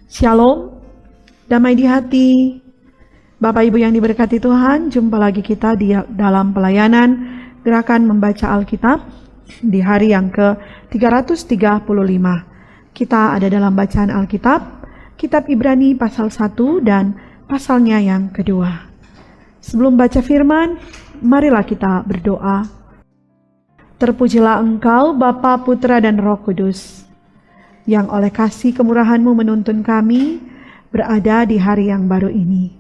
Shalom, damai di hati. Bapak Ibu yang diberkati Tuhan, jumpa lagi kita di dalam pelayanan Gerakan Membaca Alkitab di hari yang ke-335. Kita ada dalam bacaan Alkitab, Kitab Ibrani pasal 1 dan pasalnya yang kedua. Sebelum baca firman, marilah kita berdoa. Terpujilah Engkau, Bapa, Putra, dan Roh Kudus, yang oleh kasih kemurahan-Mu menuntun kami berada di hari yang baru ini.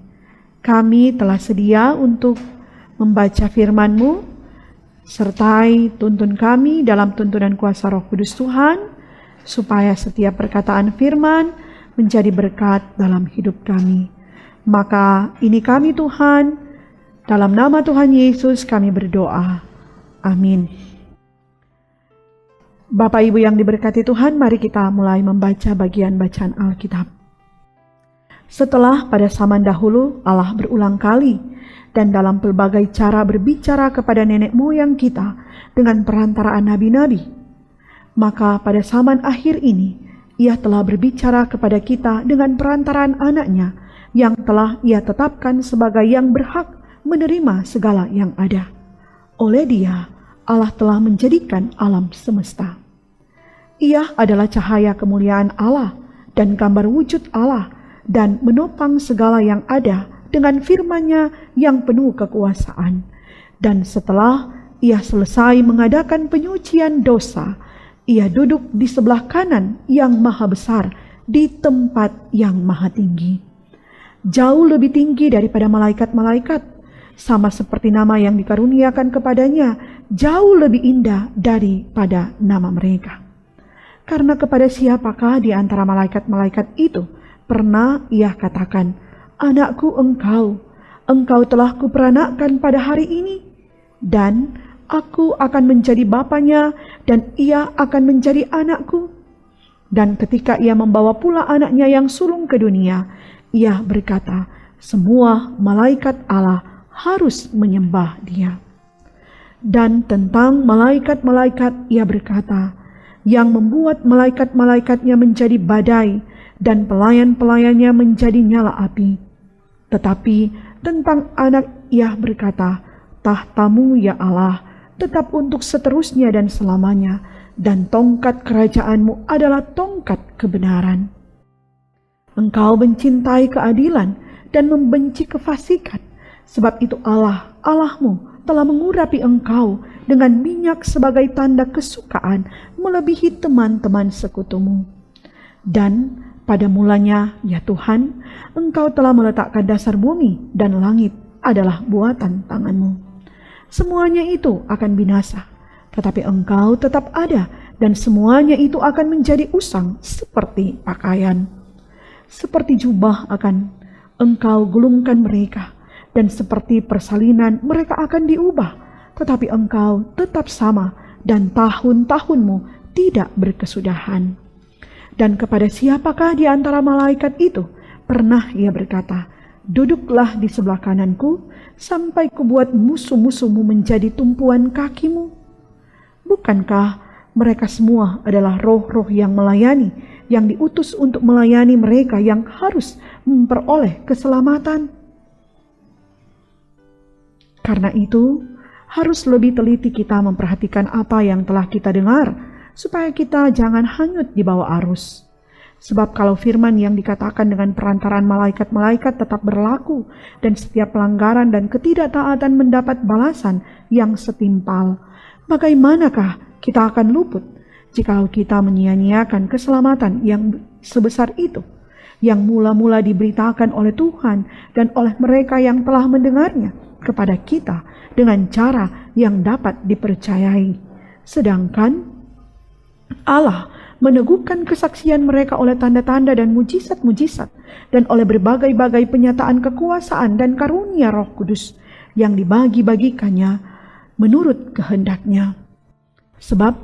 Kami telah sedia untuk membaca firman-Mu, sertai tuntun kami dalam tuntunan kuasa Roh Kudus Tuhan, supaya setiap perkataan firman menjadi berkat dalam hidup kami. Maka ini kami Tuhan, dalam nama Tuhan Yesus kami berdoa. Amin. Bapak Ibu yang diberkati Tuhan, mari kita mulai membaca bagian bacaan Alkitab. Setelah pada zaman dahulu Allah berulang kali dan dalam pelbagai cara berbicara kepada nenek moyang kita dengan perantaraan nabi-nabi, maka pada zaman akhir ini Ia telah berbicara kepada kita dengan perantaraan anaknya yang telah Ia tetapkan sebagai yang berhak menerima segala yang ada. Oleh Dia Allah telah menjadikan alam semesta. Ia adalah cahaya kemuliaan Allah dan gambar wujud Allah, dan menopang segala yang ada dengan firman-Nya yang penuh kekuasaan. Dan setelah Ia selesai mengadakan penyucian dosa, Ia duduk di sebelah kanan yang maha besar di tempat yang maha tinggi, jauh lebih tinggi daripada malaikat-malaikat, sama seperti nama yang dikaruniakan kepadanya jauh lebih indah daripada nama mereka. Karena kepada siapakah di antara malaikat-malaikat itu pernah Ia katakan, "Anakku engkau telah kuperanakkan pada hari ini, dan aku akan menjadi bapanya dan ia akan menjadi anakku." Dan ketika Ia membawa pula anaknya yang sulung ke dunia, Ia berkata, "Semua malaikat Allah harus menyembah Dia." Dan tentang malaikat-malaikat Ia berkata, "Yang membuat malaikat-malaikatnya menjadi badai dan pelayan-pelayannya menjadi nyala api." Tetapi tentang anak Ia berkata, "Tahta-Mu ya Allah tetap untuk seterusnya dan selamanya, dan tongkat kerajaan-Mu adalah tongkat kebenaran. Engkau mencintai keadilan dan membenci kefasikan, sebab itu Allahmu telah mengurapi engkau dengan minyak sebagai tanda kesukaan melebihi teman-teman sekutumu. Dan pada mulanya, ya Tuhan, Engkau telah meletakkan dasar bumi dan langit adalah buatan tangan-Mu. Semuanya itu akan binasa, tetapi Engkau tetap ada, dan semuanya itu akan menjadi usang seperti pakaian. Seperti jubah akan Engkau gulungkan mereka, dan seperti persalinan mereka akan diubah, tetapi Engkau tetap sama, dan tahun-tahun-Mu tidak berkesudahan. Dan kepada siapakah di antara malaikat itu pernah Ia berkata, 'Duduklah di sebelah kananku, sampai kubuat musuh-musuhmu menjadi tumpuan kakimu'? Bukankah mereka semua adalah roh-roh yang melayani, yang diutus untuk melayani mereka yang harus memperoleh keselamatan? Karena itu, harus lebih teliti kita memperhatikan apa yang telah kita dengar, supaya kita jangan hanyut di bawah arus. Sebab kalau firman yang dikatakan dengan perantaraan malaikat-malaikat tetap berlaku, dan setiap pelanggaran dan ketidaktaatan mendapat balasan yang setimpal, bagaimanakah kita akan luput jikalau kita menyia-nyiakan keselamatan yang sebesar itu, yang mula-mula diberitakan oleh Tuhan dan oleh mereka yang telah mendengarnya kepada kita dengan cara yang dapat dipercayai, sedangkan Allah meneguhkan kesaksian mereka oleh tanda-tanda dan mujizat-mujizat, dan oleh berbagai-bagai penyataan kekuasaan dan karunia Roh Kudus yang dibagi-bagikannya menurut kehendak-Nya. Sebab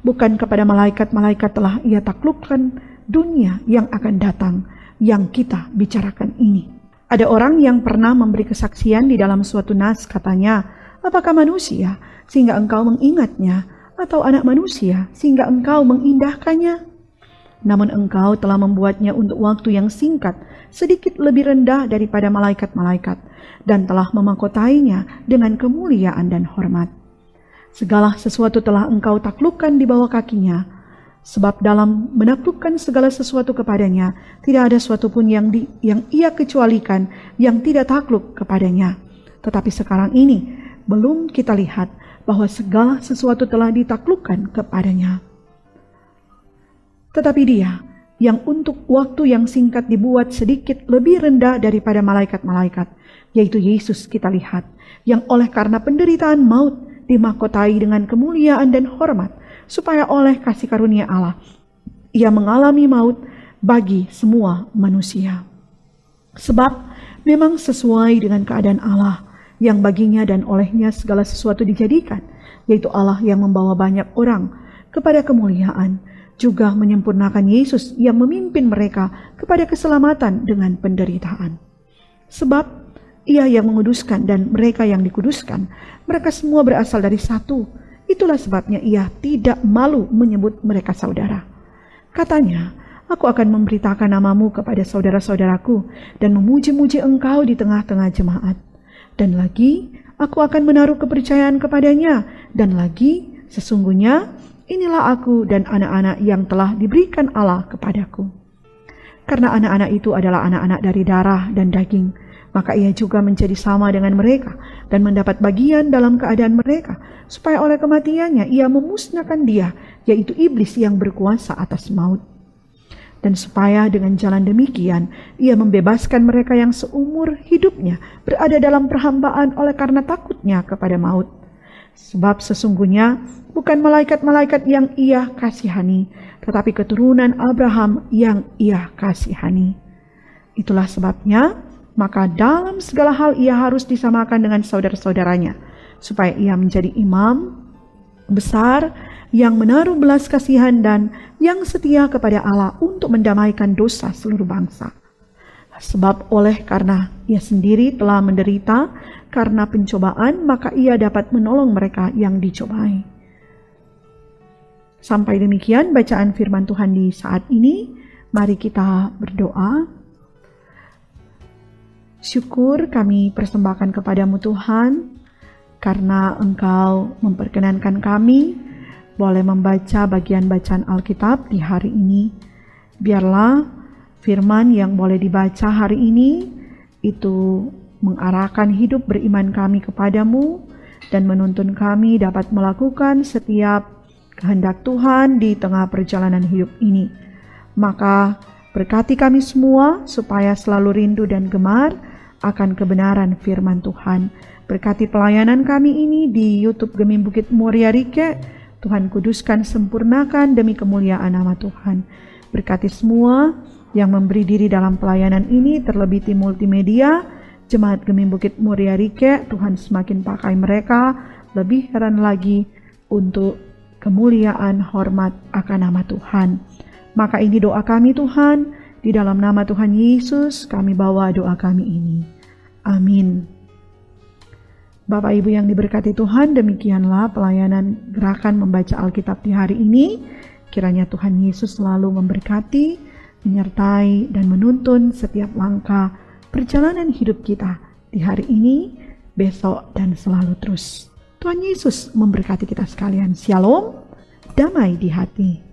bukan kepada malaikat-malaikat telah Ia taklukkan dunia yang akan datang, yang kita bicarakan ini. Ada orang yang pernah memberi kesaksian di dalam suatu nas, katanya, apakah manusia sehingga engkau mengingatnya, atau anak manusia sehingga engkau mengindahkannya? Namun engkau telah membuatnya untuk waktu yang singkat, sedikit lebih rendah daripada malaikat-malaikat, dan telah memahkotainya dengan kemuliaan dan hormat. Segala sesuatu telah engkau taklukkan di bawah kakinya, sebab dalam menaklukkan segala sesuatu kepadanya, tidak ada suatu pun yang ia kecualikan yang tidak takluk kepadanya. Tetapi sekarang ini, belum kita lihat bahwa segala sesuatu telah ditaklukkan kepadanya. Tetapi Dia yang untuk waktu yang singkat dibuat sedikit lebih rendah daripada malaikat-malaikat, yaitu Yesus kita lihat, yang oleh karena penderitaan maut dimahkotai dengan kemuliaan dan hormat, supaya oleh kasih karunia Allah, Ia mengalami maut bagi semua manusia. Sebab memang sesuai dengan keadaan Allah, yang baginya dan olehnya segala sesuatu dijadikan, yaitu Allah yang membawa banyak orang kepada kemuliaan, juga menyempurnakan Yesus yang memimpin mereka kepada keselamatan dengan penderitaan. Sebab Ia yang menguduskan dan mereka yang dikuduskan, mereka semua berasal dari satu. Itulah sebabnya Ia tidak malu menyebut mereka saudara. Katanya, aku akan memberitakan namamu kepada saudara-saudaraku dan memuji-muji engkau di tengah-tengah jemaat. Dan lagi, aku akan menaruh kepercayaan kepadanya. Dan lagi, sesungguhnya inilah aku dan anak-anak yang telah diberikan Allah kepadaku. Karena anak-anak itu adalah anak-anak dari darah dan daging, maka Ia juga menjadi sama dengan mereka dan mendapat bagian dalam keadaan mereka, supaya oleh kematiannya Ia memusnahkan dia, yaitu iblis yang berkuasa atas maut. Dan supaya dengan jalan demikian Ia membebaskan mereka yang seumur hidupnya berada dalam perhambaan oleh karena takutnya kepada maut. Sebab sesungguhnya bukan malaikat-malaikat yang Ia kasihani, tetapi keturunan Abraham yang Ia kasihani. Itulah sebabnya maka dalam segala hal Ia harus disamakan dengan saudara-saudaranya, supaya Ia menjadi imam besar yang menaruh belas kasihan dan yang setia kepada Allah untuk mendamaikan dosa seluruh bangsa. Sebab oleh karena Ia sendiri telah menderita karena pencobaan, maka Ia dapat menolong mereka yang dicobai. Sampai demikian bacaan firman Tuhan di saat ini. Mari kita berdoa. Syukur kami persembahkan kepadamu Tuhan, karena Engkau memperkenankan kami boleh membaca bagian bacaan Alkitab di hari ini. Biarlah firman yang boleh dibaca hari ini itu mengarahkan hidup beriman kami kepadamu dan menuntun kami dapat melakukan setiap kehendak Tuhan di tengah perjalanan hidup ini. Maka berkati kami semua supaya selalu rindu dan gemar akan kebenaran firman Tuhan. Berkati pelayanan kami ini di YouTube Gemim Bukit Muria Rike. Tuhan kuduskan, sempurnakan demi kemuliaan nama Tuhan. Berkati semua yang memberi diri dalam pelayanan ini, terlebih tim multimedia, Jemaat Gemim Bukit Muria Rike. Tuhan semakin pakai mereka lebih heran lagi untuk kemuliaan hormat akan nama Tuhan. Maka ini doa kami Tuhan. Di dalam nama Tuhan Yesus kami bawa doa kami ini. Amin. Bapak Ibu yang diberkati Tuhan, demikianlah pelayanan gerakan membaca Alkitab di hari ini. Kiranya Tuhan Yesus selalu memberkati, menyertai dan menuntun setiap langkah perjalanan hidup kita di hari ini, besok dan selalu terus. Tuhan Yesus memberkati kita sekalian. Shalom, damai di hati.